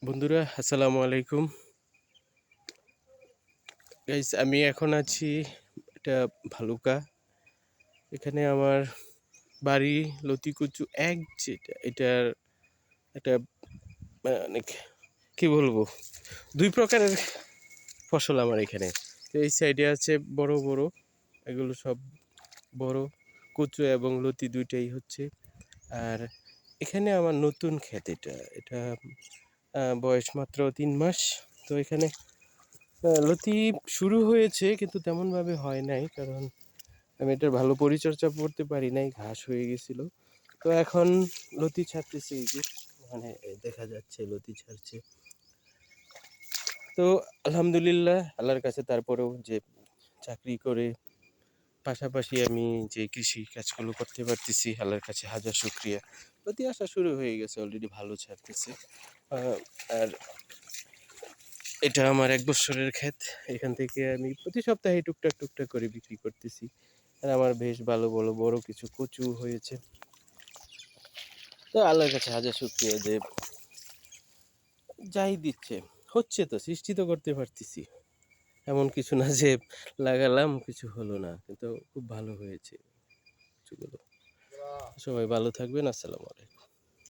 বন্ধুরা আসসালামু আলাইকুম। গাইস, আমি এখন আছি এটা ভালুকা। এখানে আমার বাড়ি লতিকুচু এক, যেটা এটার এটা মানে কি বলবো, দুই প্রকারের ফসল আমার এখানে। তো এই সাইডে আছে বড় বড়, এগুলো সব বড় কচু এবং লতি দুইটাই হচ্ছে। আর এখানে আমার নতুন ক্ষেত, এটা এটা বয়স মাত্র 3 মাস। তো এখানে লতি শুরু হয়েছে কিন্তু তেমনভাবে হয় নাই, কারণ আমি এটার ভালো পরিচর্যা করতে পারি নাই, ঘাস হয়ে গেছিল। তো এখন লতি ছাড়তেছে, এই যে মানে দেখা যাচ্ছে লতি ছাড়ছে। তো আলহামদুলিল্লাহ আল্লাহর কাছে, তারপরেও যে চাকরি করে পাশাপাশি আমি যে কৃষি কাজগুলো করতে পারতেছি, আল্লাহর কাছে হাজার শুক্রিয়া। লতি আসা শুরু হয়ে গেছে, অলরেডি ভালো ছাড়তেছে। আর এটা আমার 1 বছরের ক্ষেত। এখান থেকে আমি প্রতি সপ্তাহে টুকটাক টুকটাক করে বিক্রি করতেছি। আর আমার বেশ ভালো বড় বড় কিছু কচু হয়েছে। তো আল্লাহর কাছে হাজার শুকরিয়া যে যাই দিচ্ছে হচ্ছে, তো সৃষ্টি তো করতে পারতেছি। এমন কিছু না যে লাগালাম কিছু হলো না, কিন্তু খুব ভালো হয়েছে কিছুগুলো। সবাই ভালো থাকবেন। আসসালামু আলাইকুম।